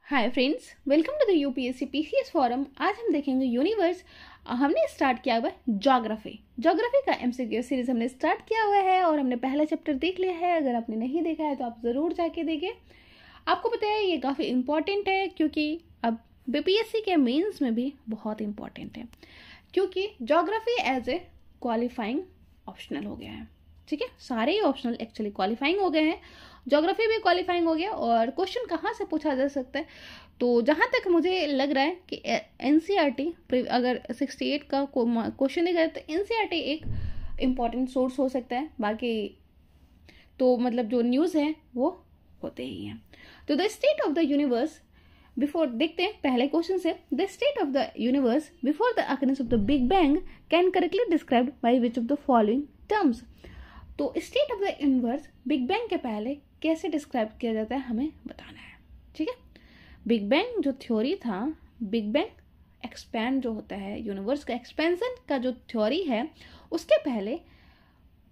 Hi friends, welcome to the UPSC PCS forum. आज हम देखेंगे यूनिवर्स। हमने स्टार्ट किया हुआ है ज्योग्राफी का एमसीक्यू सीरीज हमने स्टार्ट किया हुआ है और हमने पहला चैप्टर देख लिया है। अगर आपने नहीं देखा है तो आप ज़रूर जाके देखिए। आपको पता है ये काफ़ी इम्पॉर्टेंट है क्योंकि अब बीपीएससी के मेंस में भी बहुत इम्पॉर्टेंट है, क्योंकि geography as a qualifying optional हो गया है। ठीक है, सारे ही ऑप्शनल एक्चुअली क्वालिफाइंग हो गए हैं, ज्योग्राफी भी क्वालिफाइंग हो गया। और क्वेश्चन कहाँ से पूछा जा सकता है, तो जहाँ तक मुझे लग रहा है कि एनसीईआरटी अगर 68 का क्वेश्चन देगा तो एनसीईआरटी एक इम्पॉर्टेंट सोर्स हो सकता है। बाकी तो मतलब जो न्यूज़ है वो होते ही हैं। तो the state of the universe before, देखते हैं पहले क्वेश्चन से। The state of the universe before the occurrence of the big bang can correctly described by which of the following terms. तो state of the universe big bang के पहले कैसे describe किया जाता है हमें बताना है। ठीक है, बिग बैंग जो थ्योरी था, बिग बैंग एक्सपैंड जो होता है, यूनिवर्स का एक्सपेंशन का जो थ्योरी है, उसके पहले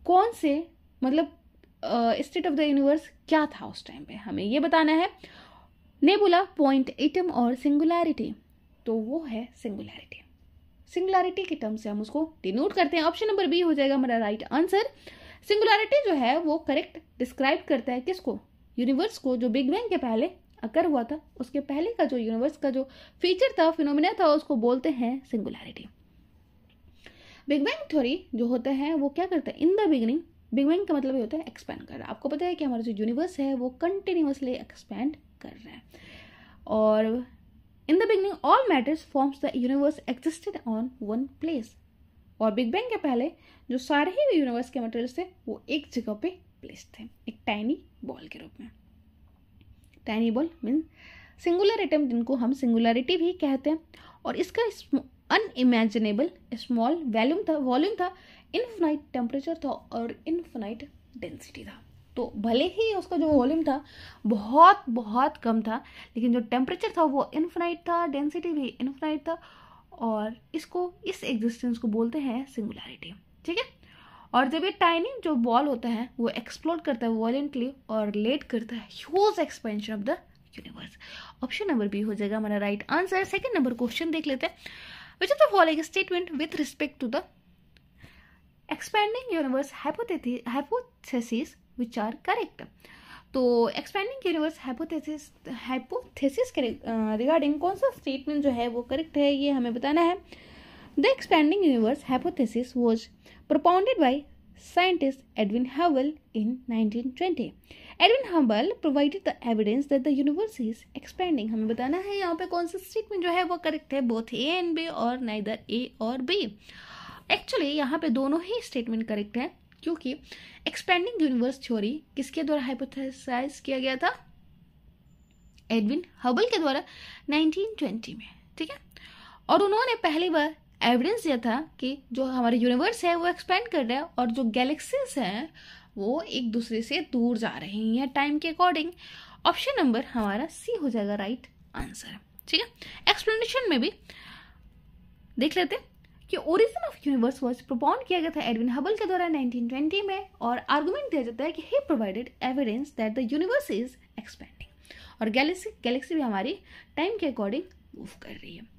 कौन से मतलब स्टेट ऑफ द यूनिवर्स क्या था उस टाइम पे, हमें ये बताना है। नेबुला, पॉइंट, एटम और सिंगुलैरिटी, तो वो है सिंगुलैरिटी। सिंगुलैरिटी के टर्म से हम उसको डिनोट करते हैं। ऑप्शन नंबर बी हो जाएगा हमारा राइट आंसर। सिंगुलैरिटी जो है वो करेक्ट डिस्क्राइब करता है किसको, यूनिवर्स को, जो बिग बैंग के पहले अकर हुआ था उसके पहले का जो यूनिवर्स का जो फीचर था, फिनोमिना था, उसको बोलते हैं सिंगुलैरिटी। बिग बैंग थ्योरी जो होता है वो क्या करता है, in the beginning, big bang का मतलब ये होता है एक्सपैंड कर रहा है। आपको पता है कि हमारा जो यूनिवर्स है वो कंटिन्यूअसली एक्सपैंड कर रहा है। और in the beginning all matters forms the universe existed on one place. और बिग बैंग के पहले जो सारे ही यूनिवर्स के मटेरियल्स थे वो एक जगह पे प्लेस थे, एक टाइनी बॉल के रूप में। Tiny ball mean singular atom, जिनको हम सिंगुलरिटी भी कहते हैं। और इसका अनइमेजिनेबल स्मॉल वॉल्यूम था, इनफिनाइट टेम्परेचर था और इनफिनाइट डेंसिटी था। तो भले ही उसका जो वॉल्यूम था बहुत बहुत कम था, लेकिन जो टेम्परेचर था वो इनफिनाइट था, डेंसिटी भी इनफिनाइट था, और इसको, इस एग्जिस्टेंस को बोलते हैं सिंगुलैरिटी। ठीक है, और जब ये टाइनी जो बॉल होता है वो एक्सप्लोड करता है वॉलेंटली और लेट करता है huge expansion of the universe. Option number B हो जाएगा हमारा right answer. Second number question देख लेते हैं। Which of the following statement with respect to the expanding universe hypothesis which are correct. तो एक्सपेंडिंग यूनिवर्स हाइपोथेसिस के regarding कौन सा स्टेटमेंट जो है वो करेक्ट है, ये हमें बताना है। The expanding universe hypothesis was propounded by scientist Edwin Hubble in 1920. Edwin Hubble provided the evidence that the universe is expanding. हमें बताना है यहाँ पे कौन सा स्टेटमेंट जो है वो करेक्ट है, बोथ ए एंड बी और नाइदर ए और बी। एक्चुअली यहाँ पे दोनों ही स्टेटमेंट करेक्ट है, क्योंकि एक्सपेंडिंग यूनिवर्स थ्योरी किसके द्वारा हाइपोथेसाइज किया गया था, एडविन हबल के द्वारा 1920 में। ठीक है, और उन्होंने पहली बार एविडेंस दिया था कि जो हमारे यूनिवर्स है वो एक्सपेंड कर रहा है और जो गैलेक्सीज हैं वो एक दूसरे से दूर जा रही हैं टाइम के अकॉर्डिंग। ऑप्शन नंबर हमारा सी हो जाएगा राइट आंसर। ठीक है, एक्सप्लेनेशन में भी देख लेते हैं कि ओरिजिन ऑफ यूनिवर्स वाज प्रोपाउंड किया गया था एडविन हबल के द्वारा 1920 में, और आर्गुमेंट दिया जाता है कि he provided evidence that the universe is expanding, और गैलेक्सी भी हमारी टाइम के अकॉर्डिंग मूव कर रही है।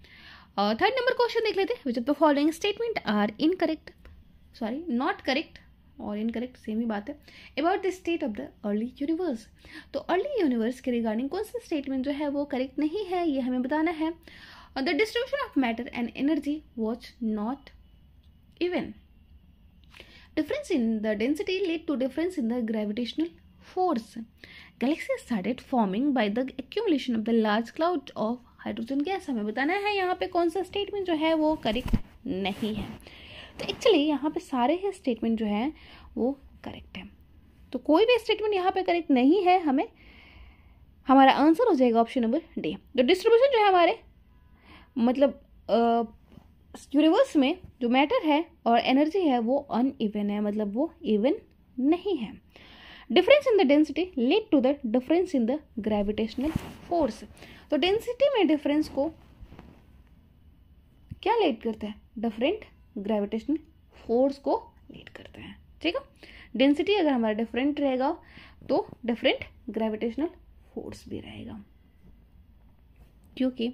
थर्ड नंबर क्वेश्चन देख लेते हैं। Which of the following statement are incorrect, sorry not correct और इनकरेक्ट सेम ही बात है, about the state of the early universe. तो अर्ली यूनिवर्स के रिगार्डिंग कौन सा स्टेटमेंट जो है वो करेक्ट नहीं है, ये हमें बताना है। The distribution of matter and energy was not even, difference in the density led to difference in the gravitational force, galaxy started forming by the accumulation of the large cloud of hydrogen gas. हमें बताना है यहाँ पे कौन सा statement जो है वो करेक्ट नहीं है। तो एक्चुअली यहाँ पे सारे ही स्टेटमेंट जो है वो करेक्ट है, तो कोई भी स्टेटमेंट यहाँ पे करेक्ट नहीं है। हमें हमारा आंसर हो जाएगा ऑप्शन नंबर डी। तो डिस्ट्रीब्यूशन जो है हमारे मतलब यूनिवर्स में जो मैटर है और एनर्जी है वो अनइवन है, मतलब वो इवन नहीं है। Difference in the density lead to the difference in the gravitational force. तो डेंसिटी में डिफरेंस को क्या लीड करता है, डिफरेंट ग्रेविटेशनल फोर्स को लीड करता है। ठीक है, डेंसिटी अगर हमारा डिफरेंट रहेगा तो डिफरेंट ग्रेविटेशनल फोर्स भी रहेगा। क्योंकि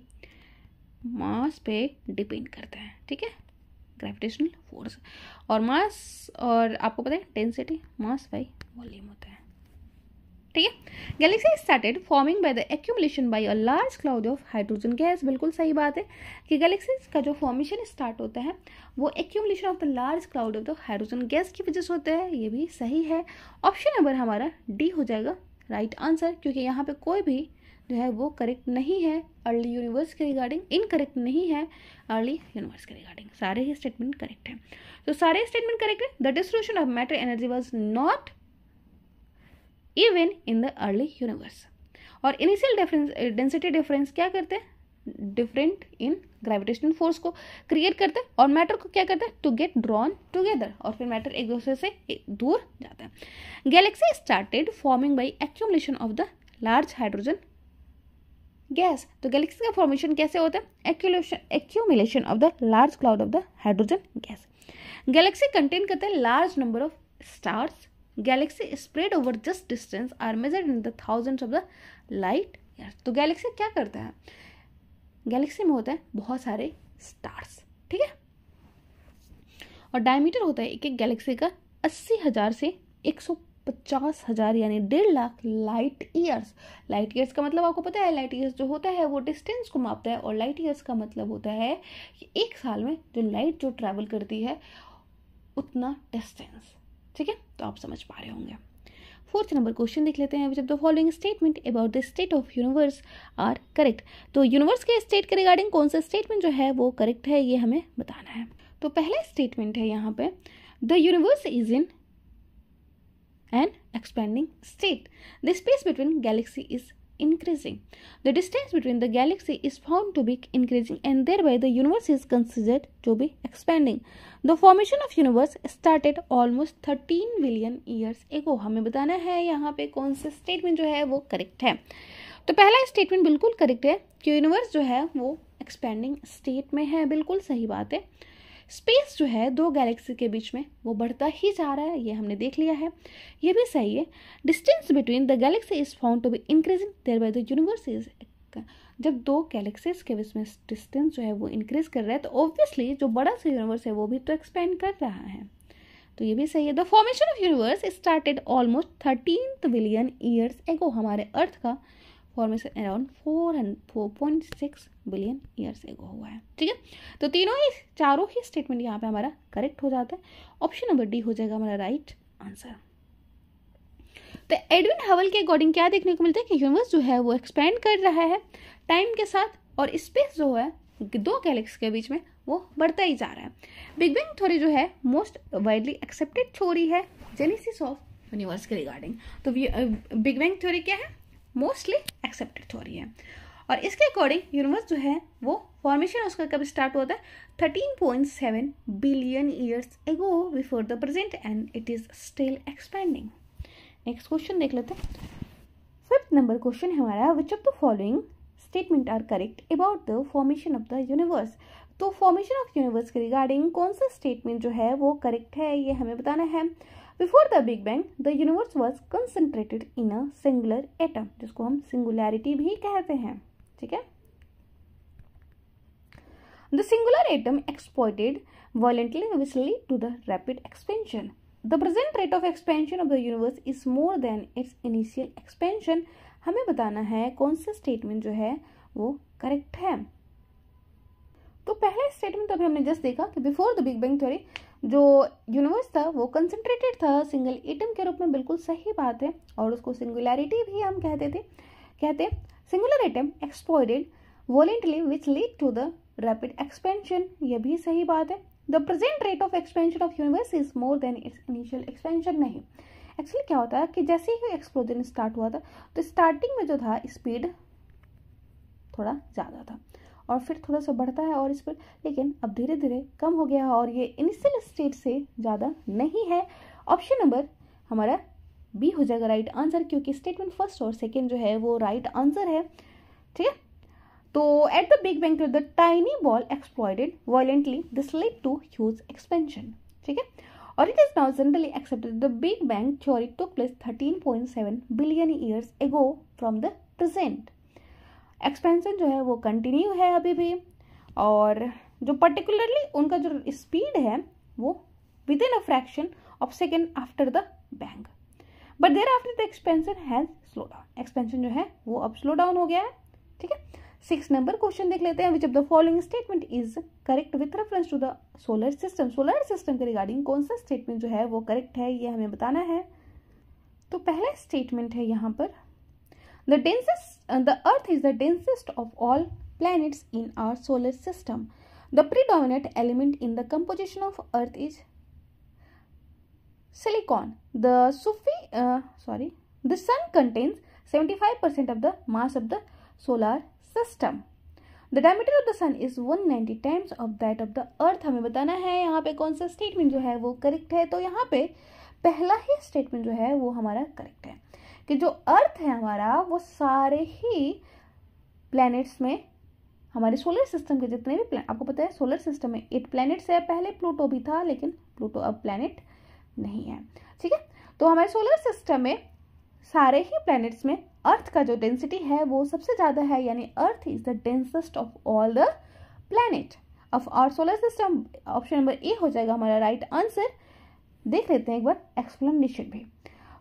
मास पे डिपेंड करता है, ठीक है, ग्रेविटेशनल फोर्स। और मास, और आपको पता है डेंसिटी मास बाई वॉल्यूम होता है, ठीक है। Galaxy started forming by the accumulation by a large cloud of hydrogen gas. बिल्कुल सही बात है कि गैलेक्सीज का जो फॉर्मेशन स्टार्ट होता है वो accumulation of the large cloud of the hydrogen gas की वजह से होता है। ये भी सही है। ऑप्शन नंबर हमारा डी हो जाएगा राइट आंसर, क्योंकि यहाँ पे कोई भी जो है वो करेक्ट नहीं है अर्ली यूनिवर्स के रिगार्डिंग, इनकरेक्ट नहीं है अर्ली यूनिवर्स के रिगार्डिंग, सारे ही स्टेटमेंट करेक्ट है। तो सारे स्टेटमेंट करेक्ट है। The distribution of matter energy was not even in the early universe. और इनिशियल डेंसिटी डिफरेंस क्या करते हैं, डिफरेंट इन ग्रेविटेशनल फोर्स को क्रिएट करते हैं और मैटर को क्या करते हैं, टू गेट ड्रॉन टुगेदर, और फिर मैटर एक दूसरे से दूर जाता है। Galaxy started forming by accumulation of the large hydrogen gas. तो गैलेक्सी का फॉर्मेशन कैसे होता है, accumulation of the large cloud of the hydrogen gas. Galaxy contain करता है large number of stars. Galaxy spread over just distance are measured in the thousands of the light years. तो galaxy क्या करता है, Galaxy में होता है बहुत सारे स्टार्स, ठीक है, और डायमीटर होता है एक एक गैलेक्सी का 80,000 से 150,000 यानी 1.5 lakh light years. Light years का मतलब आपको पता है, लाइट ईयर्स जो होता है वो डिस्टेंस को मापता है, और लाइट ईयर्स का मतलब होता है कि एक साल में जो लाइट जो ट्रैवल करती है उतना डिस्टेंस, ठीक है। तो आप समझ पा रहे होंगे। 4th नंबर क्वेश्चन देख लेते हैं। Which of the following statement about the state of universe are correct. तो यूनिवर्स के स्टेट के रिगार्डिंग कौन सा स्टेटमेंट जो है वो करेक्ट है, ये हमें बताना है। तो पहला स्टेटमेंट है यहाँ पे, the universe is in an expanding state, the space between Galaxy is increasing, the distance between the galaxy is found to be increasing, and thereby the universe is considered to be expanding. The formation of universe started almost 13 billion years ago. हमें बताना है यहाँ पे कौन सा statement जो है वो करेक्ट है। तो पहला स्टेटमेंट बिल्कुल करेक्ट है कि यूनिवर्स जो है वो एक्सपेंडिंग स्टेट में है, बिल्कुल सही बात है। स्पेस जो है दो गैलेक्सी के बीच में वो बढ़ता ही जा रहा है, ये हमने देख लिया है, ये भी सही है। Distance between the galaxy is found to be increasing, thereby the universe is, जब दो गैलेक्सीज के बीच में डिस्टेंस जो है वो इंक्रीज कर रहा है तो ऑब्वियसली जो बड़ा सा यूनिवर्स है वो भी तो एक्सपेंड कर रहा है, तो ये भी सही है। The formation of universe started almost 13 billion years एगो। हमारे अर्थ का फॉर्मेशन अराउंड 4.6 बिलियन ईयर्स एगो हुआ है, ठीक है। तो चारों ही स्टेटमेंट यहाँ पे हमारा करेक्ट हो जाता है। ऑप्शन नंबर डी हो जाएगा हमारा राइट आंसर। तो एडविन हबल के अकॉर्डिंग क्या देखने को मिलता है कि यूनिवर्स जो है वो एक्सपेंड कर रहा है टाइम के साथ, और स्पेस जो है दो गैलेक्सी के बीच में वो बढ़ता ही जा रहा है। बिग बैंग थ्योरी जो है मोस्ट वाइडली एक्सेप्टेड थ्योरी है जेनेसिस ऑफ यूनिवर्स के रिगार्डिंग। तो बिग बैंग थ्योरी क्या है, मोस्टली एक्सेप्टेड थ्योरी है, और इसके अकॉर्डिंग यूनिवर्स जो है वो फॉर्मेशन उसका कब स्टार्ट होता है, 13.7 billion years ago before the present, and it is still expanding. Next question देख लेते हैं। 5th नंबर क्वेश्चन है हमारा, which of the following statement are correct about the formation of the universe. तो फॉर्मेशन ऑफ यूनिवर्स के regarding कौन सा statement जो है वो करेक्ट है, ये हमें बताना है। Before the big bang the universe was concentrated in a singular atom, जिसको हम सिंगुलैरिटी भी कहते हैं, ठीक है। The singular atom exploited violently which lead to the rapid expansion. The present rate of expansion of the universe is more than its initial expansion. हमें बताना है कौन सा स्टेटमेंट जो है वो करेक्ट है। तो पहला स्टेटमेंट तो अभी हमने जस्ट देखा कि before the big bang theory जो यूनिवर्स था वो कंसंट्रेटेड था सिंगल एटम के रूप में, बिल्कुल सही बात है, और उसको सिंगुलैरिटी भी हम कहते singular atom exploited violently which lead to the rapid expansion, ये भी सही बात है। The present rate of expansion of universe is more than its initial expansion, नहीं, एक्चुअली क्या होता है कि जैसे ही एक्सप्लोजन स्टार्ट हुआ था तो स्टार्टिंग में जो था स्पीड थोड़ा ज़्यादा था और फिर थोड़ा सा बढ़ता है और स्पीड, लेकिन अब धीरे धीरे कम हो गया और ये इनिशियल स्टेट से ज़्यादा नहीं है। ऑप्शन नंबर हमारा बी हो जाएगा राइट आंसर, क्योंकि स्टेटमेंट फर्स्ट और सेकेंड जो है वो राइट आंसर है, ठीक है। तो at the big bang the tiny ball exploited violently, this led to huge expansion, ठीक है। और it is now generally accepted the big bang theory took place 13.7 billion years ago from the present, expansion जो है वो continue है अभी भी, और जो पर्टिकुलरली उनका जो स्पीड है वो within a fraction of second after the bang, but thereafter the expansion has slow down. Expansion जो है वो अब स्लो डाउन हो गया है। ठीक है, 6 नंबर क्वेश्चन देख लेते हैं। Which of the following statement is correct with reference to the solar system. Solar system के रिगार्डिंग कौन सा स्टेटमेंट जो है वो करेक्ट है, ये हमें बताना है। तो पहला स्टेटमेंट है यहाँ पर, the earth is the densest of all planets in our solar system. The predominant element in the composition of Earth is silicon. The sun contains 75% of the mass of the solar system. The diameter of the sun is 190 times of that of the Earth. हमें बताना है यहाँ पे कौन सा statement जो है वो करेक्ट है। तो यहाँ पे पहला ही स्टेटमेंट जो है वो हमारा करेक्ट है कि जो अर्थ है हमारा वो सारे ही प्लैनेट्स में, हमारे सोलर सिस्टम के जितने भी आपको पता है सोलर सिस्टम में 8 प्लैनेट्स है। पहले प्लूटो भी था लेकिन प्लूटो अब प्लैनेट नहीं है। ठीक है, तो हमारे सोलर सिस्टम में सारे ही प्लैनेट्स में अर्थ का जो डेंसिटी है वो सबसे ज्यादा है, यानी earth is the densest of all the planet of our solar system. Option number A हो जाएगा हमारा राइट आंसर। देख लेते हैं एक बार एक्सप्लेनेशन भी।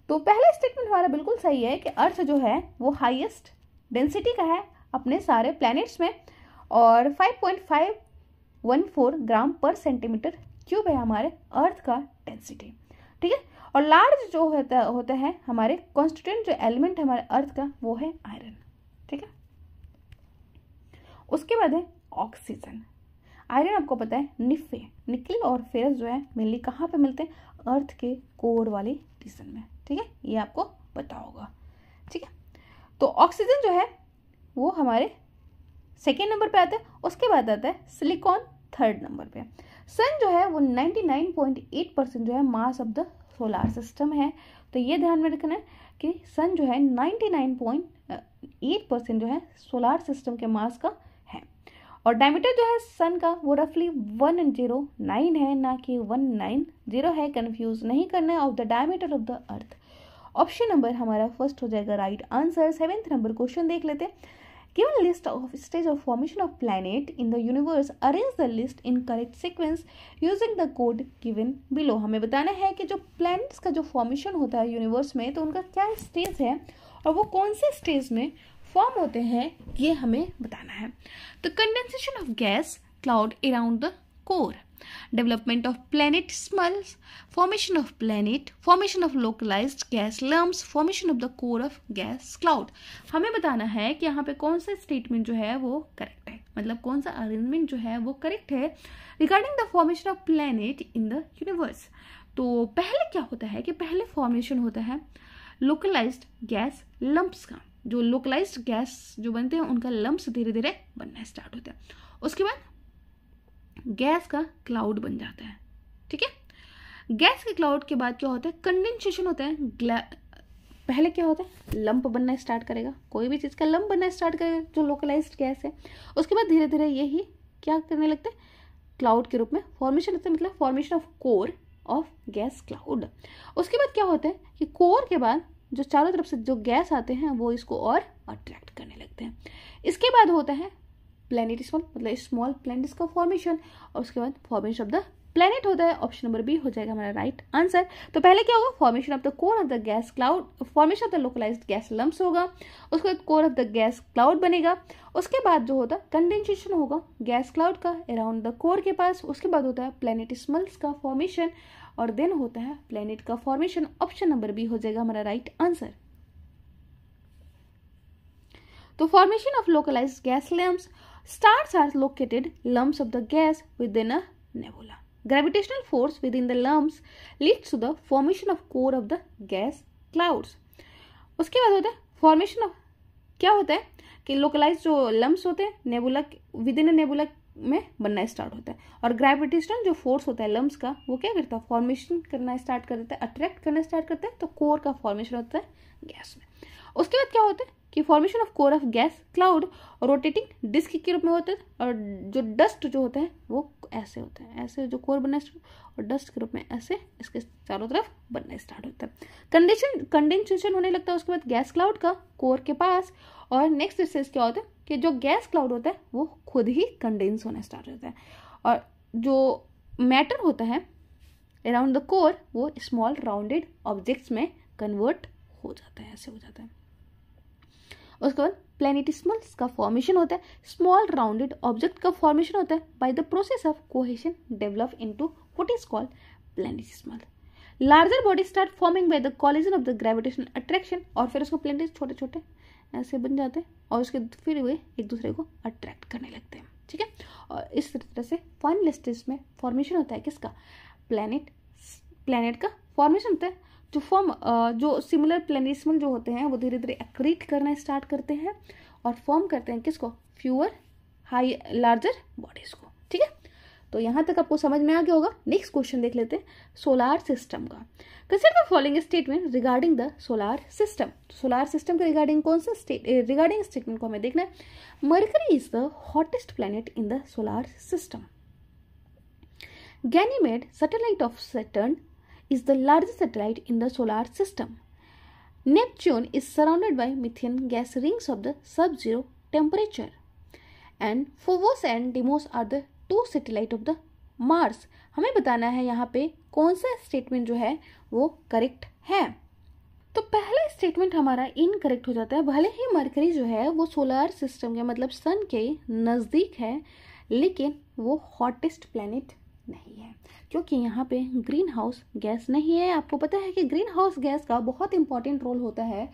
तो पहला स्टेटमेंट हमारा बिल्कुल सही है कि अर्थ जो है वो हाईएस्ट डेंसिटी का है अपने सारे प्लैनेट्स में, और 5.514 ग्राम पर सेंटीमीटर क्यूब है हमारे अर्थ का डेंसिटी। ठीक है, और लार्ज जो होता है हमारे कॉन्स्टिट्यूएंट जो एलिमेंट है हमारे अर्थ का वो है आयरन। ठीक है, उसके बाद है ऑक्सीजन। आयरन आपको पता है निकल और फेरस जो है मेनली कहाँ पे मिलते हैं, अर्थ के कोर वाले रीजन में। ठीक है, ये आपको पता होगा। ठीक है, तो ऑक्सीजन जो है वो हमारे सेकेंड नंबर पे आता है। उसके बाद आता है सिलिकॉन थर्ड नंबर पे। सन जो है वो 99.8% जो है mass of the solar system है। तो ये ध्यान में रखना है कि सन जो है 99.8% जो है सोलार सिस्टम के मास का है, और डायमीटर जो है सन का वो रफली 109 है, ना कि 190 है। कंफ्यूज नहीं करना है of the diameter of the earth. Option number हमारा फर्स्ट हो जाएगा right answer. 7th number question देख लेते हैं। Given list of stage of formation of planet in the universe, arrange the list in correct sequence using the code given below. हमें बताना है कि जो planets का जो formation होता है यूनिवर्स में, तो उनका क्या स्टेज है और वो कौन से स्टेज में फॉर्म होते हैं, ये हमें बताना है। तो condensation of gas cloud around the core, development of planet smells, formation of planet, formation of localized gas lumps, formation of the core of gas cloud. हमें बताना है कि यहाँ पे कौन सा स्टेटमेंट जो है वो करेक्ट है, मतलब कौन सा अरेंजमेंट जो है वो करेक्ट है regarding the formation of planet in the universe. तो पहले क्या होता है कि पहले फॉर्मेशन होता है लोकलाइज्ड गैस लंप्स का। जो लोकलाइज्ड गैस जो बनते हैं उनका लंप्स धीरे धीरे बनना स्टार्ट होता है। उसके बाद गैस का क्लाउड बन जाता है। ठीक है, गैस के क्लाउड के बाद क्या होता है, कंडेंसेशन होता है। पहले क्या होता है, लंप बनना स्टार्ट करेगा, कोई भी चीज़ का लंप बनना स्टार्ट करेगा जो लोकलाइज्ड गैस है। उसके बाद धीरे धीरे यही क्या करने लगता है, क्लाउड के रूप में फॉर्मेशन होता है, मतलब formation of core of gas cloud. उसके बाद क्या होता है कि कोर के बाद जो चारों तरफ से जो गैस आते हैं वो इसको और अट्रैक्ट करने लगते हैं। इसके बाद होता है प्लैनेट स्मॉल, मतलब स्मॉल प्लैनेट्स का फॉर्मेशन, और उसके बाद फॉर्मेशन ऑफ द प्लैनेट होता है। ऑप्शन नंबर बी हो जाएगा हमारा राइट आंसर। तो पहले क्या होगा, formation of the core of the gas cloud, formation of the localized gas lumps होगा। उसके बाद core of the gas cloud बनेगा। उसके बाद जो होता है कंडेंसेशन होगा गैस क्लाउड का अराउंड द कोर के पास। उसके बाद होता है प्लैनेट स्मल्स का फॉर्मेशन, और देन होता है प्लैनेट का फॉर्मेशन। ऑप्शन नंबर बी हो जाएगा हमारा राइट आंसर। तो formation of localized gas lumps, stars are located lumps of the gas within a nebula. Gravitational force within the lumps leads to the formation of core of the gas clouds. उसके बाद होता है formation of, क्या होता है कि localise जो lumps होते हैं नेबुला विद इन नेबुला में बनना स्टार्ट होता है, और ग्रेविटेशनल जो फोर्स होता है लम्प्स का वो क्या करता है, फॉर्मेशन करना स्टार्ट कर देता है, अट्रैक्ट करना स्टार्ट करता है, तो कोर का फॉर्मेशन होता है गैस में। उसके बाद क्या होता है कि formation of core of gas cloud rotating disk के रूप में होता है, और जो डस्ट जो होता है वो ऐसे होता है, ऐसे जो कोर बनना और डस्ट के रूप में ऐसे इसके चारों तरफ बनना स्टार्ट होता है। कंडेंसेशन होने लगता है उसके बाद गैस क्लाउड का कोर के पास, और नेक्स्ट स्टेज क्या होता है कि जो गैस क्लाउड होता है वो खुद ही कंडेंस होना स्टार्ट होता है, और जो मैटर होता है अराउंड द कोर वो स्मॉल राउंडेड ऑब्जेक्ट्स में कन्वर्ट हो जाता है, ऐसे हो जाता है। उसके बाद प्लैनेटिस्मल्स का फॉर्मेशन होता है, स्मॉल राउंडेड ऑब्जेक्ट का फॉर्मेशन होता है by the process of cohesion develop into what is called planetesimal. Larger body start forming by the collision of the gravitational attraction, और फिर उसको प्लैनेट्स छोटे छोटे ऐसे बन जाते हैं और उसके फिर वे एक दूसरे को अट्रैक्ट करने लगते हैं, ठीक है। और इस तरह से फाइनल स्टेज में फॉर्मेशन होता है किसका, प्लैनेट का फॉर्मेशन होता है। जो सिमिलर प्लैनेटिस्मल जो होते हैं वो धीरे धीरे एक्रीट करना स्टार्ट करते हैं और फॉर्म करते हैं किसको, फ्यूअर हाई लार्जर बॉडीज को, ठीक है। तो यहाँ तक आपको समझ में आ गया होगा। नेक्स्ट क्वेश्चन देख लेते हैं सोलार सिस्टम का। Consider the following statement regarding the solar system. Solar system के रिगार्डिंग कौन सा रिगार्डिंग स्टेटमेंट को हमें देखना है। Mercury is the hottest planet in the solar system. Ganymede, satellite of Saturn, is the largest satellite in the solar system. Neptune is surrounded by methane gas rings of the sub-zero temperature. And Phobos and Deimos are the two satellites of the Mars. हमें बताना है यहाँ पे कौन सा statement जो है वो करेक्ट है। तो पहला स्टेटमेंट हमारा इनकरेक्ट हो जाता है। भले ही मरकरी जो है वो सोलार सिस्टम के मतलब सन के नज़दीक है, लेकिन वो हॉटेस्ट प्लैनेट नहीं है, क्योंकि यहाँ पे ग्रीन हाउस गैस नहीं है। आपको पता है कि ग्रीन हाउस गैस का बहुत इंपॉर्टेंट रोल होता है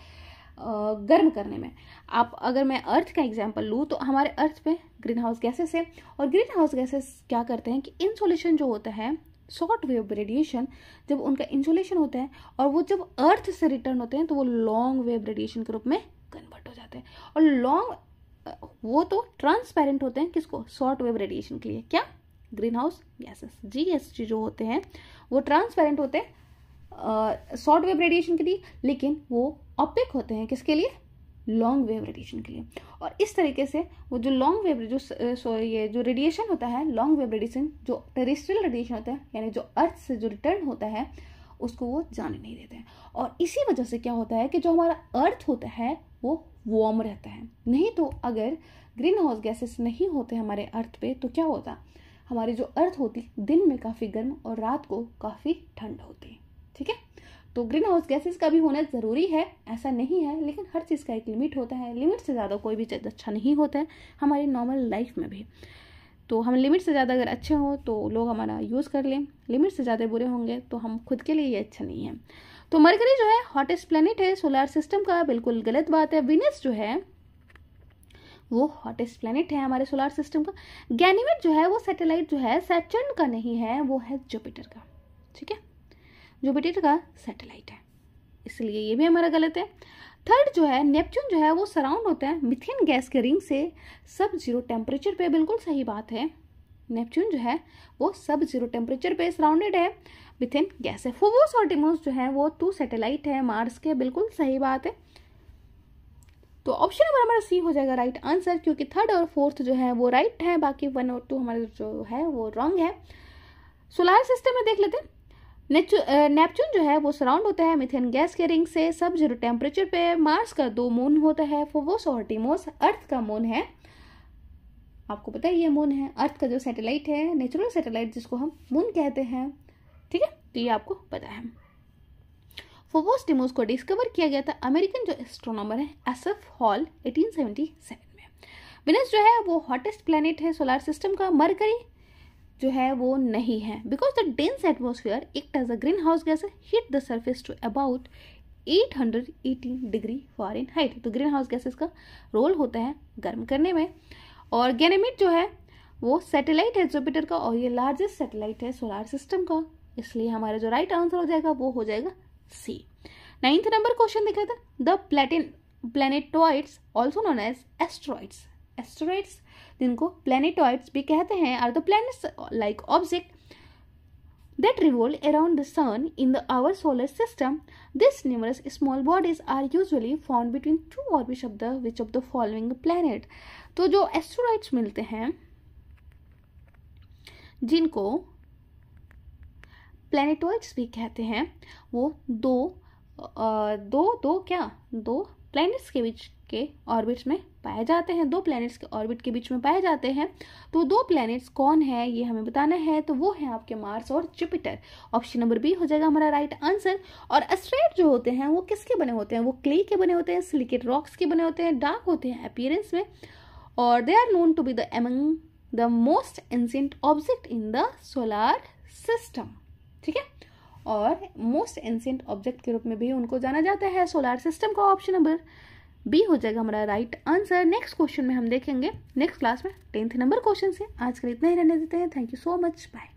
गर्म करने में। आप अगर मैं अर्थ का एग्जांपल लूँ तो हमारे अर्थ पे ग्रीन हाउस गैसेस है, और ग्रीन हाउस गैसेस क्या करते हैं कि इंसोलेशन जो होता है, शॉर्ट वेव रेडिएशन, जब उनका इंसोलेशन होता है और वो जब अर्थ से रिटर्न होते हैं तो वो लॉन्ग वेव रेडिएशन के रूप में कन्वर्ट हो जाते हैं। और लॉन्ग वो तो ट्रांसपेरेंट होते हैं किसको, शॉर्ट वेव रेडिएशन के लिए। क्या, ग्रीन हाउस गैसेस GHG जो होते हैं वो ट्रांसपेरेंट होते हैं शॉर्ट वेव रेडिएशन के लिए, लेकिन वो ऑपेक होते हैं किसके लिए, लॉन्ग वेव रेडिएशन के लिए। और इस तरीके से वो जो लॉन्ग वेव ये जो रेडिएशन होता है, लॉन्ग वेव रेडिएशन जो टेरेस्ट्रियल रेडिएशन होता है, यानी जो अर्थ से जो रिटर्न होता है उसको वो जाने नहीं देते हैं। और इसी वजह से क्या होता है कि जो हमारा अर्थ होता है वो वार्म रहता है। नहीं तो अगर ग्रीन हाउस गैसेस नहीं होते हमारे अर्थ पे तो क्या होता, हमारी जो अर्थ होती दिन में काफ़ी गर्म और रात को काफ़ी ठंड होती, ठीक है। तो ग्रीन हाउस गैसेस का भी होना ज़रूरी है, ऐसा नहीं है, लेकिन हर चीज़ का एक लिमिट होता है। लिमिट से ज़्यादा कोई भी चीज़ अच्छा नहीं होता है हमारी नॉर्मल लाइफ में भी। तो हम लिमिट से ज़्यादा अगर अच्छे हों तो लोग हमारा यूज़ कर लें, लिमिट से ज़्यादा बुरे होंगे तो हम खुद के लिए ये अच्छा नहीं है। तो मरकरी जो है हॉटेस्ट प्लैनेट है सोलार सिस्टम का, बिल्कुल गलत बात है। विनस जो है वो हॉटेस्ट प्लैनेट है हमारे सोलार सिस्टम का। गैनीमेड जो है वो सैटेलाइट जो है सैटर्न का नहीं है, वो है जुपिटर का, ठीक है, जुपिटर का सैटेलाइट है, इसलिए ये भी हमारा गलत है। थर्ड जो है नेपच्यून जो है वो सराउंड होता है मिथेन गैस के रिंग से सब जीरो टेम्परेचर पे, बिल्कुल सही बात है। नेपच्यून जो है वो सब जीरो टेम्परेचर पे सराउंडेड है, मिथेन गैस है। फोबोस और डिमोस जो है वो 2 सैटेलाइट है मार्स के, बिल्कुल सही बात है। तो ऑप्शन नंबर हमारा सी हो जाएगा राइट आंसर, क्योंकि थर्ड और फोर्थ जो है वो राइट है, बाकी 1 और 2 हमारे जो है वो रॉन्ग है। सोलार सिस्टम में देख लेते हैं। नेपच्यून जो है वो सराउंड होता है मिथेन गैस के रिंग से सब जीरो टेम्परेचर पे। मार्स का 2 मून होता है, फोबोस और डिमोस। अर्थ का मून है, आपको पता है ये मून है। अर्थ का जो सैटेलाइट है, नेचुरल सैटेलाइट जिसको हम मून कहते हैं, ठीक है, तो ये आपको पता है। फोबोस डिमोस को डिस्कवर किया गया था अमेरिकन जो एस्ट्रोनॉमर है SF हॉल 1877 में। विनस जो है वो हॉटेस्ट प्लैनेट है सोलार सिस्टम का। मरकरी जो है वो नहीं है, because the dense atmosphere act as a greenhouse gas heat the surface to about 818 degree Fahrenheit. तो ग्रीन हाउस गैसेस का रोल होता है गर्म करने में। और गैनीमेड जो है वो सैटेलाइट है जुपिटर का, और ये लार्जेस्ट सैटेलाइट है सोलार सिस्टम का, इसलिए हमारा जो राइट आंसर हो जाएगा वो हो जाएगा सी। 9th नंबर क्वेश्चन दिखा था, the planetoids also known as asteroids. Asteroids जिनको प्लैनेटॉइड्स भी कहते हैं are the planets like object that revolve around the sun in our solar system. These numerous small bodies are usually found between two orbits of the following planet. तो जो asteroids मिलते हैं जिनको planetoids भी कहते हैं, वो दो प्लैनेट्स के बीच के ऑर्बिट्स में पाए जाते हैं, दो प्लैनेट्स के ऑर्बिट के बीच में पाए जाते हैं। तो दो प्लैनेट्स कौन है ये हमें बताना है, तो वो है आपके मार्स और जुपिटर। ऑप्शन नंबर बी हो जाएगा हमारा राइट आंसर। और एस्ट्रॉइड जो होते हैं वो किसके बने होते हैं, वो क्ले के बने होते हैं, सिलिकेट रॉक्स के बने होते हैं, डार्क होते हैं अपीयरेंस में, और they are known to be the among the most ancient object in the solar system. ठीक है, और मोस्ट एंशिएंट ऑब्जेक्ट के रूप में भी उनको जाना जाता है सोलर सिस्टम का। ऑप्शन नंबर बी हो जाएगा हमारा राइट आंसर। नेक्स्ट क्वेश्चन में हम देखेंगे नेक्स्ट क्लास में 10th नंबर क्वेश्चन से। आज के लिए इतना ही रहने देते हैं। Thank you so much, bye.